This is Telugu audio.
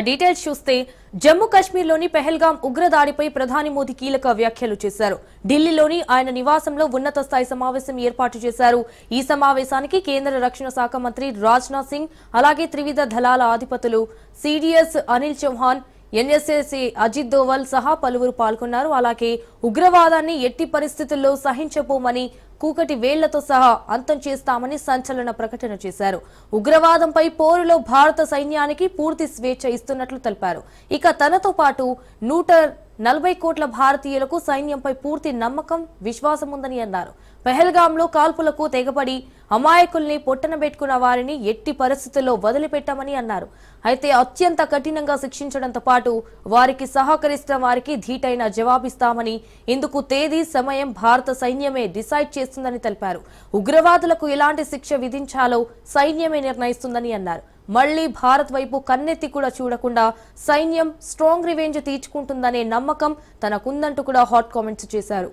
డీటెయిల్స్ చూస్తే జమ్మూ కాశ్మీర్లోని పెహల్గాం ఉగ్రదాడిపై ప్రధాని మోదీ కీలక వ్యాఖ్యలు చేశారు. ఢిల్లీలోని ఆయన నివాసంలో ఉన్నత స్థాయి సమావేశం ఏర్పాటు చేశారు. ఈ సమావేశానికి కేంద్ర రక్షణ శాఖ మంత్రి రాజ్నాథ్ సింగ్, అలాగే త్రివిధ దళాల అధిపతులు సిడిఎస్ అనిల్ చౌహాన్, ఎన్ఎస్ఎస్ అజిత్ దోవల్ సహా పలువురు పాల్గొన్నారు. అలాగే ఉగ్రవాదాన్ని ఎట్టి పరిస్థితుల్లో సహించబోమని, కూకటి వేళ్లతో సహా అంతం చేస్తామని సంచలన ప్రకటన చేశారు. ఉగ్రవాదంపై పోరులో భారత సైన్యానికి పూర్తి స్వేచ్ఛ ఇస్తున్నట్లు తెలిపారు. ఇక తనతో పాటు 140 కోట్ల భారతీయులకు సైన్యంపై పూర్తి నమ్మకం, విశ్వాసం ఉందని అన్నారు. పెహల్గాంలో కాల్పులకు తెగబడి అమాయకుల్ని పొట్టనబెట్టుకున్న వారిని ఎట్టి పరిస్థితుల్లో వదిలిపెట్టామని అన్నారు. అయితే అత్యంత కఠినంగా శిక్షించడంతో పాటు వారికి సహకరిస్తున్న వారికి ధీటైన జవాబిస్తామని, ఇందుకు తేదీ, సమయం భారత సైన్యమే డిసైడ్ చేస్తుందని తెలిపారు. ఉగ్రవాదులకు ఎలాంటి శిక్ష విధించాలో సైన్యమే నిర్ణయిస్తుందని అన్నారు. మళ్లీ భారత్ వైపు కన్నెత్తి కూడా చూడకుండా సైన్యం స్ట్రాంగ్ రివెంజ్ తీర్చుకుంటుందనే నమ్మకం తనకుందంటూ కూడా హాట్ కామెంట్స్ చేశారు.